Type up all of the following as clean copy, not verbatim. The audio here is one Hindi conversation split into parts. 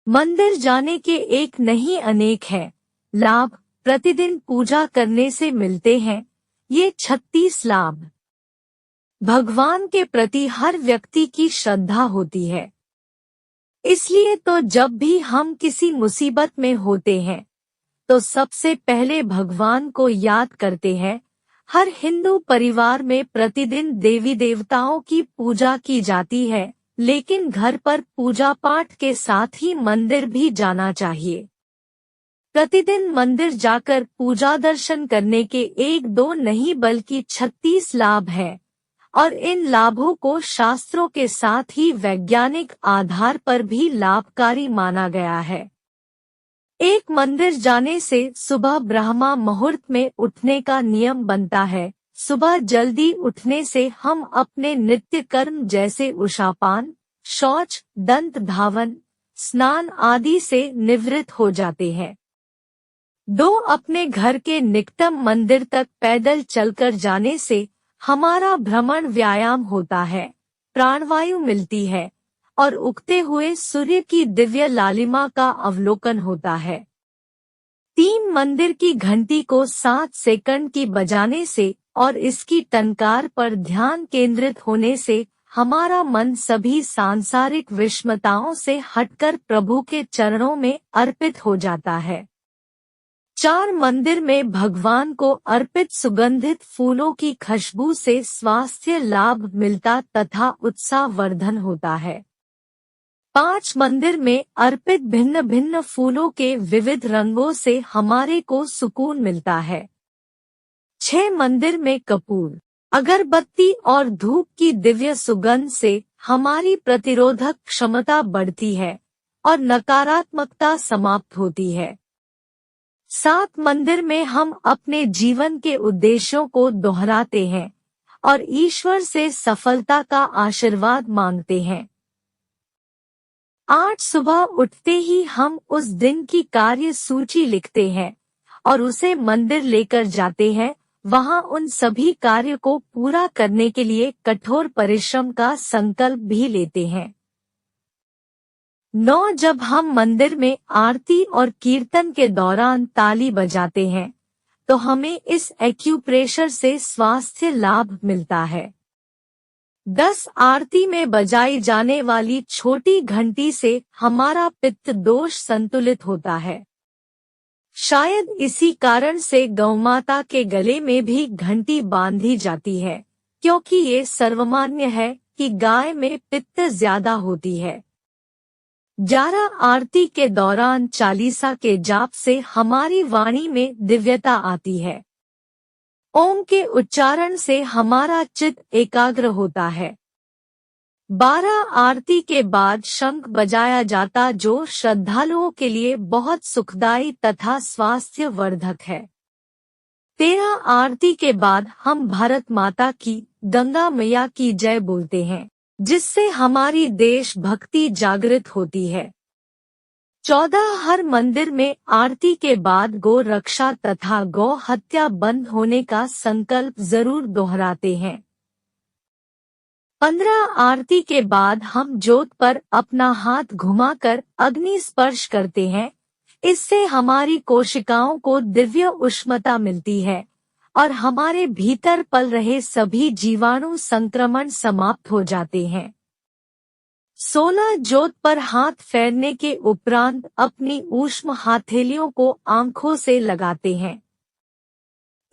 मंदिर जाने के एक नहीं अनेक हैं लाभ प्रतिदिन पूजा करने से मिलते हैं। ये 36 लाभ। भगवान के प्रति हर व्यक्ति की श्रद्धा होती है, इसलिए तो जब भी हम किसी मुसीबत में होते हैं तो सबसे पहले भगवान को याद करते हैं। हर हिंदू परिवार में प्रतिदिन देवी देवताओं की पूजा की जाती है, लेकिन घर पर पूजा पाठ के साथ ही मंदिर भी जाना चाहिए। प्रतिदिन मंदिर जाकर पूजा दर्शन करने के एक दो नहीं बल्कि 36 लाभ हैं, और इन लाभों को शास्त्रों के साथ ही वैज्ञानिक आधार पर भी लाभकारी माना गया है। एक मंदिर जाने से सुबह ब्रह्मा मुहूर्त में उठने का नियम बनता है। सुबह जल्दी उठने से हम अपने नित्य कर्म जैसे उषापान, शौच, दंत धावन, स्नान आदि से निवृत्त हो जाते हैं। 2 अपने घर के निकटतम मंदिर तक पैदल चलकर जाने से हमारा भ्रमण व्यायाम होता है, प्राणवायु मिलती है और उगते हुए सूर्य की दिव्य लालिमा का अवलोकन होता है। 3 मंदिर की घंटी को 7 सेकंड की बजाने से और इसकी टंकार पर ध्यान केंद्रित होने से हमारा मन सभी सांसारिक विषमताओं से हटकर प्रभु के चरणों में अर्पित हो जाता है। 4 मंदिर में भगवान को अर्पित सुगंधित फूलों की खुशबू से स्वास्थ्य लाभ मिलता तथा उत्साह वर्धन होता है। 5 मंदिर में अर्पित भिन्न भिन्न फूलों के विविध रंगों से हमारे को सुकून मिलता है। 6 मंदिर में कपूर, अगरबत्ती और धूप की दिव्य सुगंध से हमारी प्रतिरोधक क्षमता बढ़ती है और नकारात्मकता समाप्त होती है। 7 मंदिर में हम अपने जीवन के उद्देश्यों को दोहराते हैं और ईश्वर से सफलता का आशीर्वाद मांगते हैं। 8 सुबह उठते ही हम उस दिन की कार्य सूची लिखते हैं और उसे मंदिर लेकर जाते हैं। वहां उन सभी कार्य को पूरा करने के लिए कठोर परिश्रम का संकल्प भी लेते हैं। 9 जब हम मंदिर में आरती और कीर्तन के दौरान ताली बजाते हैं तो हमें इस एक्यूप्रेशर से स्वास्थ्य लाभ मिलता है। 10 आरती में बजाई जाने वाली छोटी घंटी से हमारा पित्त दोष संतुलित होता है। शायद इसी कारण से गौमाता के गले में भी घंटी बांधी जाती है, क्योंकि ये सर्वमान्य है कि गाय में पित्त ज्यादा होती है। 11 आरती के दौरान चालीसा के जाप से हमारी वाणी में दिव्यता आती है। ओम के उच्चारण से हमारा चित्त एकाग्र होता है। 12 आरती के बाद शंख बजाया जाता, जो श्रद्धालुओं के लिए बहुत सुखदायी तथा स्वास्थ्य वर्धक है। 13 आरती के बाद हम भारत माता की, गंगा मैया की जय बोलते हैं, जिससे हमारी देशभक्ति जागृत होती है। 14 हर मंदिर में आरती के बाद गौ रक्षा तथा गौ हत्या बंद होने का संकल्प जरूर दोहराते हैं। 15 आरती के बाद हम ज्योत पर अपना हाथ घुमाकर अग्नि स्पर्श करते हैं। इससे हमारी कोशिकाओं को दिव्य उष्णता मिलती है और हमारे भीतर पल रहे सभी जीवाणु संक्रमण समाप्त हो जाते हैं। 16 ज्योत पर हाथ फेरने के उपरांत अपनी ऊष्म हथेलियों को आंखों से लगाते हैं।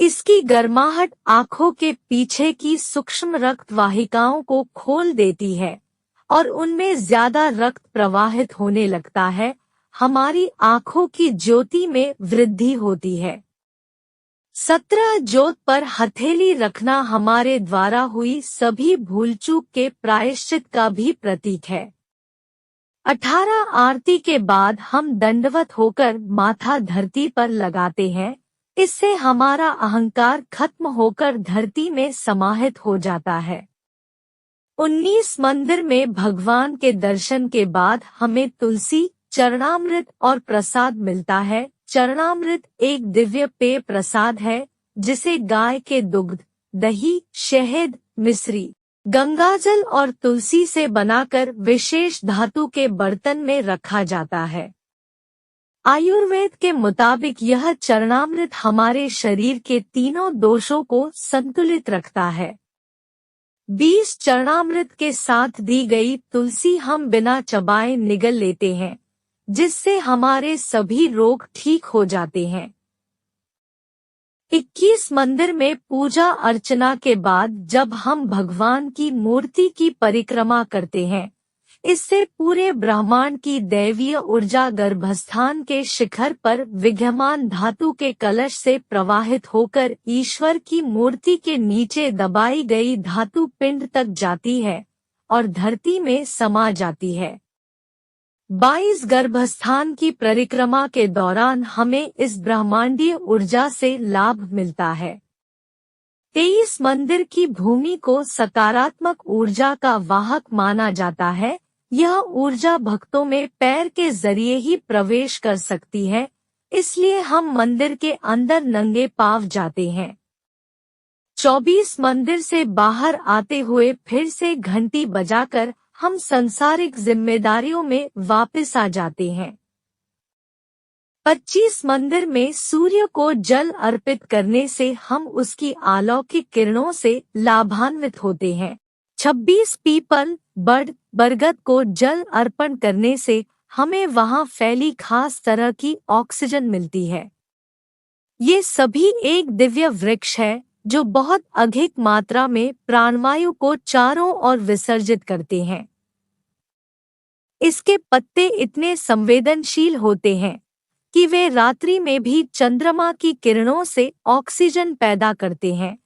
इसकी गर्माहट आंखों के पीछे की सूक्ष्म रक्त वाहिकाओं को खोल देती है और उनमें ज्यादा रक्त प्रवाहित होने लगता है। हमारी आंखों की ज्योति में वृद्धि होती है। 17 ज्योत पर हथेली रखना हमारे द्वारा हुई सभी भूल चूक के प्रायश्चित का भी प्रतीक है। 18 आरती के बाद हम दंडवत होकर माथा धरती पर लगाते हैं। इससे हमारा अहंकार खत्म होकर धरती में समाहित हो जाता है। 19 मंदिर में भगवान के दर्शन के बाद हमें तुलसी, चरणामृत और प्रसाद मिलता है। चरणामृत एक दिव्य पेय प्रसाद है, जिसे गाय के दुग्ध, दही, शहद, मिश्री, गंगाजल और तुलसी से बनाकर विशेष धातु के बर्तन में रखा जाता है। आयुर्वेद के मुताबिक यह चरणामृत हमारे शरीर के तीनों दोषों को संतुलित रखता है। 20 चरणामृत के साथ दी गई तुलसी हम बिना चबाए निगल लेते हैं, जिससे हमारे सभी रोग ठीक हो जाते हैं। 21 मंदिर में पूजा अर्चना के बाद जब हम भगवान की मूर्ति की परिक्रमा करते हैं, इससे पूरे ब्रह्मांड की दैवीय ऊर्जा गर्भस्थान के शिखर पर विद्यमान धातु के कलश से प्रवाहित होकर ईश्वर की मूर्ति के नीचे दबाई गई धातु पिंड तक जाती है और धरती में समा जाती है। 22 गर्भस्थान की परिक्रमा के दौरान हमें इस ब्रह्मांडीय ऊर्जा से लाभ मिलता है। 23 मंदिर की भूमि को सकारात्मक ऊर्जा का वाहक माना जाता है। यह ऊर्जा भक्तों में पैर के जरिए ही प्रवेश कर सकती है, इसलिए हम मंदिर के अंदर नंगे पांव जाते हैं। 24 मंदिर से बाहर आते हुए फिर से घंटी बजाकर हम सांसारिक जिम्मेदारियों में वापस आ जाते हैं। 25 मंदिर में सूर्य को जल अर्पित करने से हम उसकी अलौकिक किरणों से लाभान्वित होते हैं। 26 पीपल, बरगद को जल अर्पण करने से हमें वहां फैली खास तरह की ऑक्सीजन मिलती है। ये सभी एक दिव्य वृक्ष है जो बहुत अधिक मात्रा में प्राणवायु को चारों ओर विसर्जित करते हैं। इसके पत्ते इतने संवेदनशील होते हैं कि वे रात्रि में भी चंद्रमा की किरणों से ऑक्सीजन पैदा करते हैं।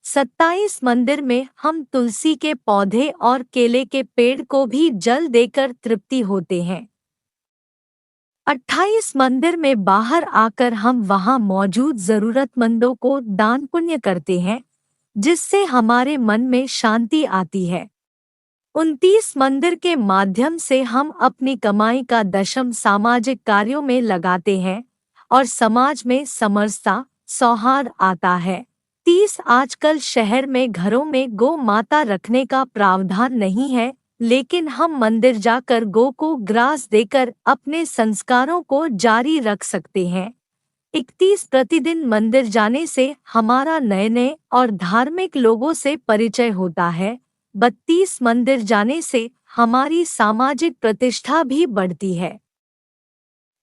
27 मंदिर में हम तुलसी के पौधे और केले के पेड़ को भी जल देकर तृप्ति होते हैं। 28 मंदिर में बाहर आकर हम वहां मौजूद जरूरतमंदों को दान पुण्य करते हैं, जिससे हमारे मन में शांति आती है। 29 मंदिर के माध्यम से हम अपनी कमाई का दशम सामाजिक कार्यों में लगाते हैं और समाज में समरसता, सौहार्द आता है। 30 आजकल शहर में घरों में गौ माता रखने का प्रावधान नहीं है, लेकिन हम मंदिर जाकर गौ को ग्रास देकर अपने संस्कारों को जारी रख सकते हैं। 31 प्रतिदिन मंदिर जाने से हमारा नए नए और धार्मिक लोगों से परिचय होता है। 32 मंदिर जाने से हमारी सामाजिक प्रतिष्ठा भी बढ़ती है।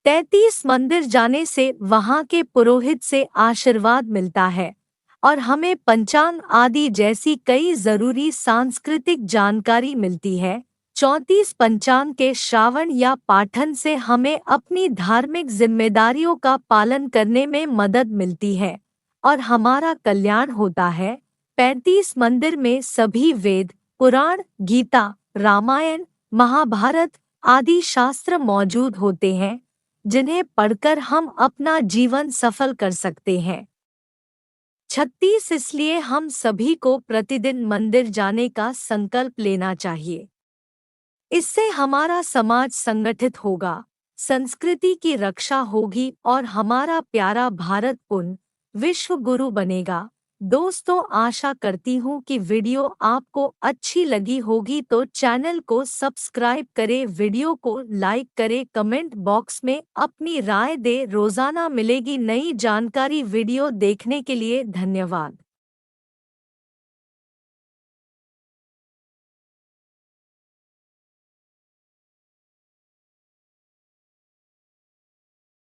33 मंदिर जाने से वहां के पुरोहित से आशीर्वाद मिलता है और हमें पंचांग आदि जैसी कई जरूरी सांस्कृतिक जानकारी मिलती है। 34 पंचांग के श्रावण या पाठन से हमें अपनी धार्मिक जिम्मेदारियों का पालन करने में मदद मिलती है और हमारा कल्याण होता है। 35 मंदिर में सभी वेद, पुराण, गीता, रामायण, महाभारत आदि शास्त्र मौजूद होते हैं, जिन्हें पढ़कर हम अपना जीवन सफल कर सकते हैं। 36 इसलिए हम सभी को प्रतिदिन मंदिर जाने का संकल्प लेना चाहिए। इससे हमारा समाज संगठित होगा, संस्कृति की रक्षा होगी और हमारा प्यारा भारत पूर्ण विश्व गुरु बनेगा। दोस्तों, आशा करती हूँ कि वीडियो आपको अच्छी लगी होगी, तो चैनल को सब्सक्राइब करें, वीडियो को लाइक करें, कमेंट बॉक्स में अपनी राय दें। रोजाना मिलेगी नई जानकारी। वीडियो देखने के लिए धन्यवाद।